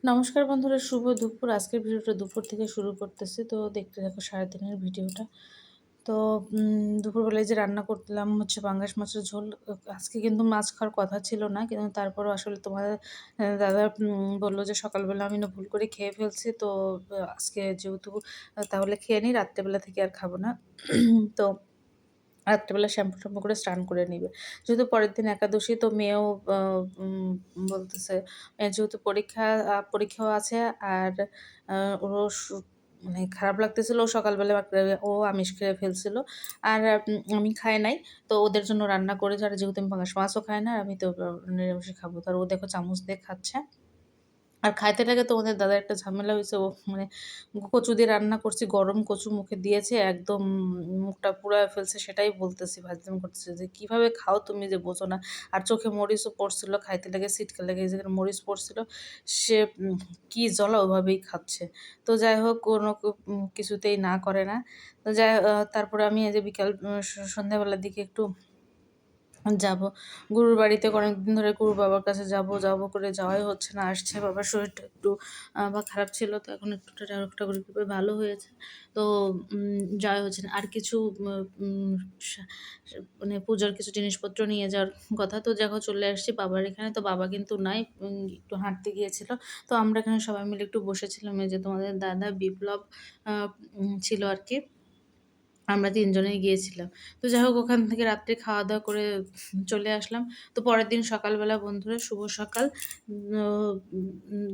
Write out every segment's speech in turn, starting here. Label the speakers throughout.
Speaker 1: নমস্কার বন্ধুরা, শুভ দুপুর। আজকের ভিডিওটা দুপুর থেকে শুরু করতেছি। তো দেখতে থাকো সারাদিনের ভিডিওটা। তো দুপুরবেলায় যে রান্না করলাম হচ্ছে পাঙ্গাস মাছের ঝোল। আজকে কিন্তু মাছ খাওয়ার কথা ছিল না। কিন্তু তারপরেও আসলে তোমাদের দাদা বলল যে সকালবেলা আমি না ভুল করে খেয়ে ফেলছি। তো আজকে যেহেতু তাহলে খেয়ে নিই, রাত্রেবেলা থেকে আর খাবো না। তো রাত্রেবেলা শ্যাম্পু করে স্নান করে নিবে। যেহেতু পরের দিন একাদশী, তো মেয়েও আ উম বলতেছে, মেয়ের যেহেতু পরীক্ষাও আছে, আর আ ওরও মানে খারাপ লাগতেছিল। ও সকালবেলা ও আমিষ খেয়ে ফেলছিল। আর আমি খাই নাই। তো ওদের জন্য রান্না করেছে। আর যেহেতু আমি পাঙ্গাস মাছও খাই না, আর আমি তো নিরামিষই খাবো। তো আর ও দেখো চামচ দিয়ে খাচ্ছে। আর খাইতে লাগে তোমাদের দাদার একটা ঝামেলা হইছে। ও মানে কচু দিয়ে রান্না করছি, গরম কচু মুখে দিয়েছে, একদম মুখটা পুড়ায় ফেলছে। সেটাই বলতেছি, ভাজলাম করতেছি যে, "কিভাবে খাও তুমি যে বোঝো না?" আর চোখে মরিচও পড়ছিল, খাইতে লেগে ছিটকে লেগে এই জায়গায় মরিচ পড়ছিল। সে কি জ্বলা ওভাবেই খাচ্ছে। তো যাই হোক, কোনো কিছুতেই না করে না। তো তারপরে আমি এই যে বিকাল সন্ধ্যাবেলার দিকে একটু যাবো। গুরুর বাড়িতে অনেকদিন ধরে গুরু বাবার কাছে যাবো করে যাওয়াই হচ্ছে না। আসছে বাবার শরীরটা একটু খারাপ ছিল। তো এখন একটু ঠাকুরের কৃপায় ভালো হয়েছে। তো যাওয়া হচ্ছে না। আর কিছু উম উম সা সা মানে পূজার কিছু জিনিসপত্র নিয়ে যাওয়ার কথা। তো দেখো চলে আসছি বাবার এখানে। তো বাবা কিন্তু নাই। একটু হাঁটতে গিয়েছিল। তো আমরা এখানে সবাই মিলে একটু বসেছিলাম। এই যে তোমাদের দাদা, বিপ্লব আ ছিল আরকি। আমরা ৩ জনেই গিয়েছিলাম। তো যাই হোক, ওখান থেকে রাত্রে খাওয়া-দাওয়া করে চলে আসলাম। তো পরের দিন সকালবেলা বন্ধুরা, শুভ সকাল।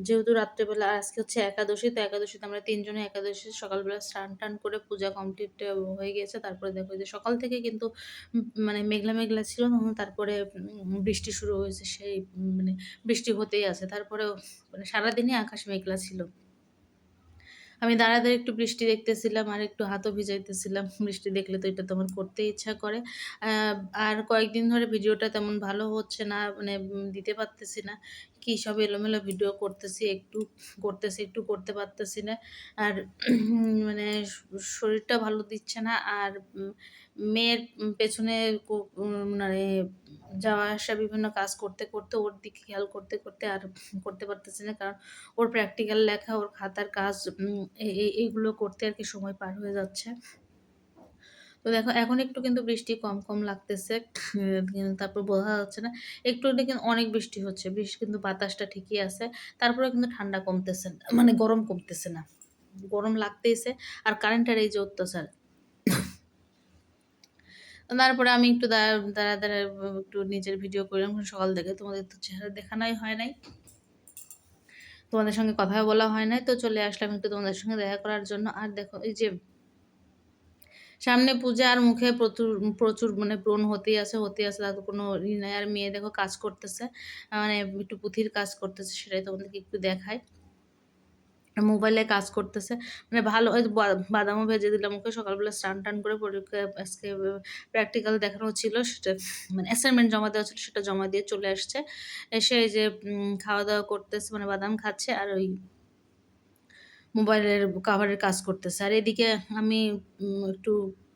Speaker 1: যেহেতু রাত্রেবেলা আজকে হচ্ছে একাদশী, তো একাদশীতে আমরা ৩ জনে একাদশীর সকালবেলা স্নান-টান করে পূজা কমপ্লিট হয়ে গিয়েছে। তারপরে দেখো যে সকাল থেকে কিন্তু মানে মেঘলা ছিল। তারপরে বৃষ্টি শুরু হয়েছে। সেই মানে বৃষ্টি হতেই আছে। তারপরেও মানে সারাদিনই আকাশ মেঘলা ছিল। আমি দাঁড়ায় একটু বৃষ্টি দেখতেছিলাম আর একটু হাতও ভিজাইতেছিলাম। বৃষ্টি দেখলে তো এটা তো আমার করতেই ইচ্ছা করে। আ আর কয়েকদিন ধরে ভিডিওটা তেমন ভালো হচ্ছে না। মানে দিতে পারতেছি না। কি সব এলোমেলো ভিডিও করতেছি, একটু করতেছি, একটু করতে পারতেছি না। আর মানে শরীরটা ভালো দিচ্ছে না। আর মেয়ের পেছনে মানে যাওয়া আসা বিভিন্ন কাজ করতে, ওর দিকে খেয়াল করতে আর করতে পারতেছি না। কারণ ওর প্র্যাকটিক্যাল লেখা, ওর খাতার কাজ, এইগুলো করতে আরকি সময় পার হয়ে যাচ্ছে। তো দেখো এখন একটু কিন্তু বৃষ্টি কম লাগতেছে। তারপর বোঝা যাচ্ছে না। একটু হলে কিন্তু অনেক বৃষ্টি হচ্ছে। কিন্তু বাতাসটা ঠিকই আছে। তারপরেও কিন্তু ঠান্ডা কমতেছে না। মানে গরম কমতেছে না। গরম লাগতেইছে। আর কারেন্টের এই যে অত্যাচার। তারপরে আমি একটু দাঁড়ায় একটু নিজের ভিডিও করলাম। সকাল থেকে তোমাদের তো চেহারা দেখানোই হয় নাই। তোমাদের সঙ্গে কথাও বলা হয় নাই। তো চলে আসলাম একটু তোমাদের সঙ্গে দেখা করার জন্য। আর দেখো এই যে সামনে পূজা, আর মুখে প্রচুর মানে ব্রণ হতেই আছে। তাতে কোনো নাই। আর মেয়ে দেখো কাজ করতেছে। মানে একটু পুঁথির কাজ করতেছে, সেটাই তোমাদেরকে একটু দেখাই। মোবাইলে কাজ করতেছে। মানে ভালো ওই বাদামও ভেজে দিলাম ওকে সকালবেলা স্নান-টান করে। পরীক্ষা আজকে প্র্যাকটিক্যাল দেখানো ছিল, সেটা মানে অ্যাসাইনমেন্ট জমা দেওয়া ছিল, সেটা জমা দিয়ে চলে আসছে। এসে এই যে খাওয়া-দাওয়া করতেছে, মানে বাদাম খাচ্ছে আর ওই মোবাইলের কাভারের কাজ করতেছে। আর এদিকে আমি একটু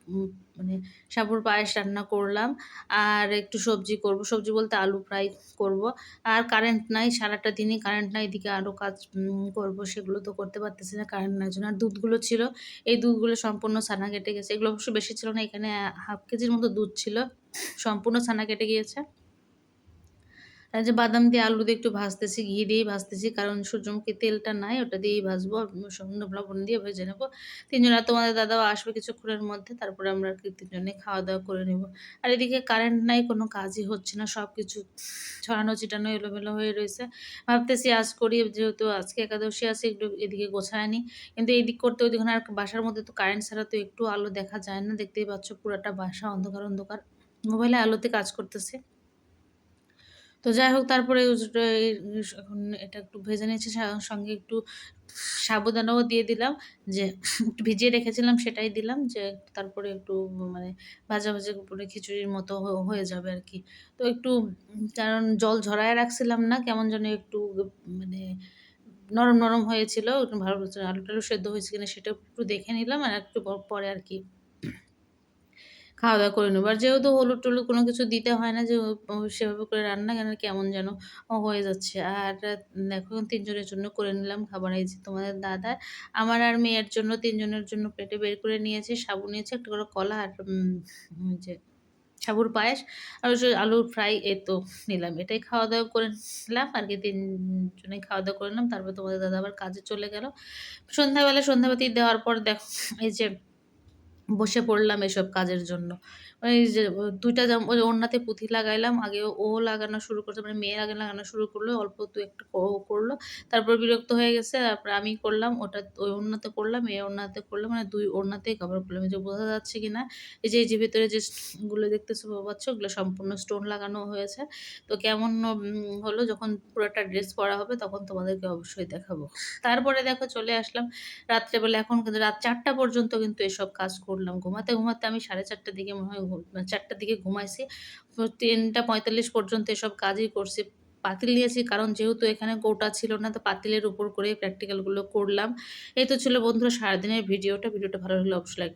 Speaker 1: উম মানে সাবুর পায়েস রান্না করলাম। আর একটু সবজি করব। সবজি বলতে আলু ফ্রাই করব। আর কারেন্ট নাই, সারাটা দিনই কারেন্ট নাই। এদিকে আরো কাজ করব, সেগুলো তো করতে পারতেছি না কারেন্ট নাই জন্য। আর দুধগুলো ছিল, এই দুধগুলো সম্পূর্ণ ছানা কেটে গেছে। এগুলো অবশ্য বেশি ছিল না। এখানে 1/2 কেজির মতো দুধ ছিল। সম্পূর্ণ ছানা কেটে গিয়েছে। এই যে বাদাম দিয়ে আলু দিয়ে একটু ভাজতেছি, ঘি দিয়েই ভাজতেছি। কারণ সূর্যমুখী তেলটা নাই, ওটা দিয়েই ভাজবো। সামান্য লবণ দিয়ে ভেজে নেব। ৩ জন, আর তোমাদের দাদাও আসবে কিছুক্ষণের মধ্যে। তারপরে আমরা আরকি ৩ জনে খাওয়া-দাওয়া করে নিব। আর এদিকে কারেন্ট নাই, কোনো কাজই হচ্ছে না। সবকিছু ছড়ানো ছিটানো এলোমেলো হয়ে রইছে। ভাবতেছি আজ করি, যেহেতু আজকে একাদশী আছে, একটু এদিকে গোছায় নিই। কিন্তু এদিক করতে ওদিক আর বাসার মধ্যে তো কারেন্ট ছাড়া তো একটু আলো দেখা যায় না। দেখতেই পাচ্ছ পুরাটা বাসা অন্ধকার। মোবাইলে আলোতে কাজ করতেছি। তো যাই হোক, তারপরে এখন এটা একটু ভেজে নিয়েছি। সঙ্গে একটু সাবুদানাও দিয়ে দিলাম, যে একটু ভিজিয়ে রেখেছিলাম সেটাই দিলাম, যে তারপরে একটু মানে ভাজা করে খিচুড়ির মতো হয়ে যাবে আরকি। তো একটু কারণ জল ঝরায় রাখছিলাম না, কেমন যেন একটু মানে নরম হয়েছিল। একটু ভালো আলু-টালু সেদ্ধ হয়েছে কিনা সেটা একটু দেখে নিলাম। আর একটু পরে আরকি খাওয়া-দাওয়া করে নেবো। আর যেহেতু হলুদ-টলুদ কোনো কিছু দিতে হয় না যে সেভাবে করে রান্না কেন কেমন যেন হয়ে যাচ্ছে। আর এখন ৩ জনের জন্য করে নিলাম খাবার। এই যে তোমাদের দাদার, আমার আর মেয়ের জন্য ৩ জনের জন্য প্লেটে বের করে নিয়েছি। সাবু নিয়েছি, একটা করে কলা আর ওই যে সাবুর পায়েস আর ওই যে আলুর ফ্রাই এই তো নিলাম। এটাই খাওয়া-দাওয়া করে নিলাম আরকি ৩ জনেই খাওয়া-দাওয়া করে নিলাম। তারপর তোমাদের দাদা আবার কাজে চলে গেল। সন্ধ্যাবেলা সন্ধ্যাবাতি দেওয়ার পর দেখো এই যে বসে পড়লাম এসব কাজের জন্য। ওই যে ২ টা ওই ওড়নাতে পুঁথি লাগাইলাম। আগে ও লাগানো শুরু করছে, মানে মেয়ে আগে লাগানো শুরু করলো। অল্প ২-১ টা ও করলো। তারপর বিরক্ত হয়ে গেছে। তারপর আমি করলাম। ওটা ওই ওড়নাতে করলাম, এই ওড়নাতে করলাম। মানে ২ ওড়নাতেই কভার করলাম। এই যে বোঝা যাচ্ছে কিনা? এই যে ভেতরে যে গুলো দেখতেছো বা পাচ্ছ, ওগুলো সম্পূর্ণ স্টোন লাগানো হয়েছে। তো কেমন হলো যখন পুরাটা ড্রেস পরা হবে তখন তোমাদেরকে অবশ্যই দেখাবো। তারপরে দেখো চলে আসলাম রাত্রেবেলা, এখন কিন্তু রাত ৪ঃ০০ পর্যন্ত কিন্তু এসব কাজ করলাম। ঘুমাতে আমি ৪:৩০ দিকে মনে হয় ৪ঃ০০ দিকে ঘুমাইছি। তো ৩টা ৪৫ পর্যন্ত এসব কাজই করছি। পাতিল নিয়েছি কারণ যেহেতু এখানে কৌটা ছিল না, তো পাতিলের উপর করেই প্র্যাকটিক্যাল গুলো করলাম। এই তো ছিল বন্ধুরা সারাদিনের ভিডিওটা। ভিডিওটা ভালো লাগলে অবশ্যই লাইক